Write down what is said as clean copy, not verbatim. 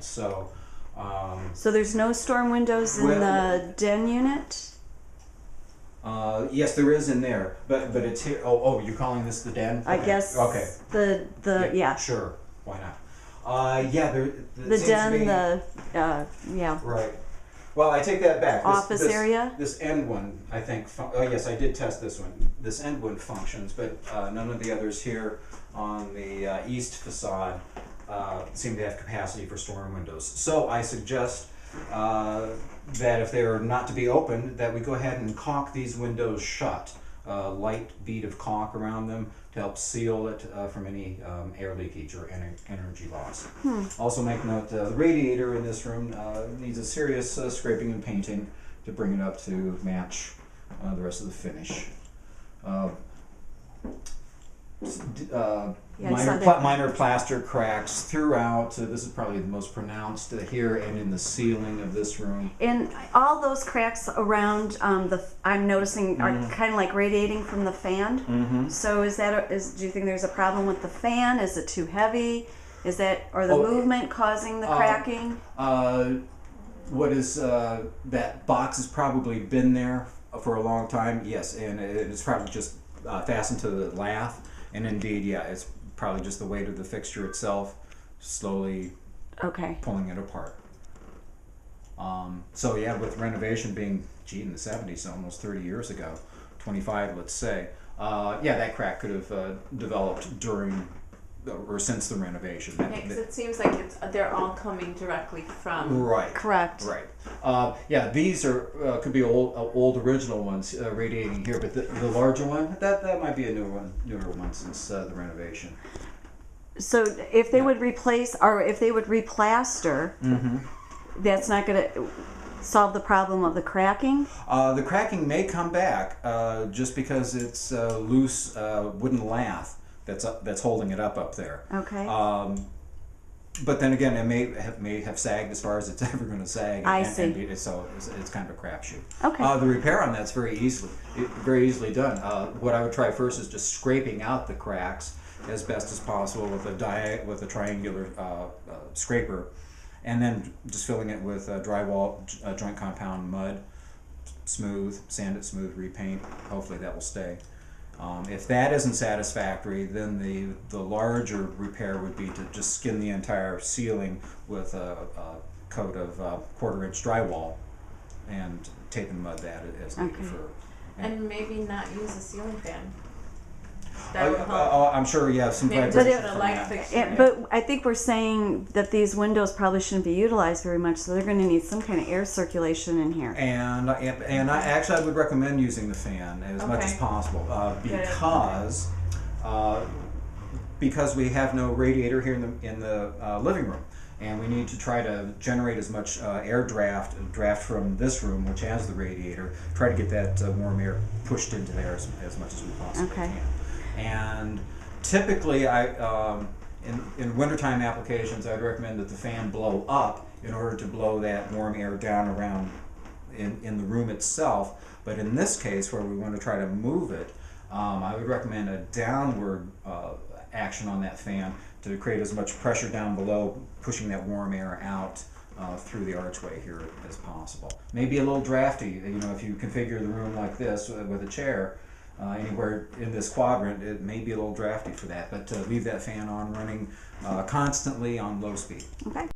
So, So there's no storm windows in the den unit? yes, there is in there, but it's here. Oh, you're calling this the den? I Okay. guess. Okay. Yeah. Sure. Why not? Yeah, there. The den, yeah. Right. Well, I take that back. Office area? This end one, I think, oh yes, I did test this one. This end one functions, but none of the others here on the east facade seem to have capacity for storm windows. So I suggest that if they are not to be opened, that we go ahead and caulk these windows shut. Light bead of caulk around them to help seal it from any air leakage or energy loss. Also make note, the radiator in this room needs a serious scraping and painting to bring it up to match the rest of the finish. Minor plaster cracks throughout. This is probably the most pronounced here and in the ceiling of this room. And all those cracks around I'm noticing are kind of like radiating from the fan. So do you think there's a problem with the fan? Is it too heavy? Is that, or the movement causing the cracking? What is that box has probably been there for a long time. Yes, and it's probably just fastened to the lath. And indeed, yeah, it's probably just the weight of the fixture itself slowly pulling it apart. So yeah, with renovation being, in the 70s, almost 30 years ago, 25, let's say, yeah, that crack could have developed during or since the renovation. Because it seems like they're all coming directly from. Right. Correct. Right. Yeah, these are could be old original ones radiating here, but the larger one that might be a newer one since the renovation. So if they would replace, or if they would replaster, that's not going to solve the problem of the cracking? The cracking may come back just because it's loose wooden lath that's holding it up there. Okay. But then again, it may have sagged as far as it's ever going to sag. I see. So it's kind of a crapshoot. Okay. The repair on that's very easily done. What I would try first is just scraping out the cracks as best as possible with a triangular scraper, and then just filling it with drywall joint compound mud, sand it smooth, repaint. Hopefully that will stay. If that isn't satisfactory, then the larger repair would be to just skin the entire ceiling with a coat of 1/4-inch drywall and tape and mud that as needed for. And maybe not use a ceiling fan. That would help. I'm sure you have some Maybe vibration put a from light that. fixture. But I think we're saying that these windows probably shouldn't be utilized very much, so they're going to need some kind of air circulation in here. And I would recommend using the fan as much as possible because we have no radiator here in the living room, and we need to try to generate as much air draft from this room, which has the radiator. Try to get that warm air pushed into there as much as we possibly can. And typically, in wintertime applications, I'd recommend that the fan blow up in order to blow that warm air down around in the room itself. But in this case, where we want to try to move it, I would recommend a downward action on that fan to create as much pressure down below, pushing that warm air out through the archway here as possible. Maybe a little drafty, if you configure the room like this with a chair, anywhere in this quadrant, it may be a little drafty for that, but leave that fan on running constantly on low speed. Okay.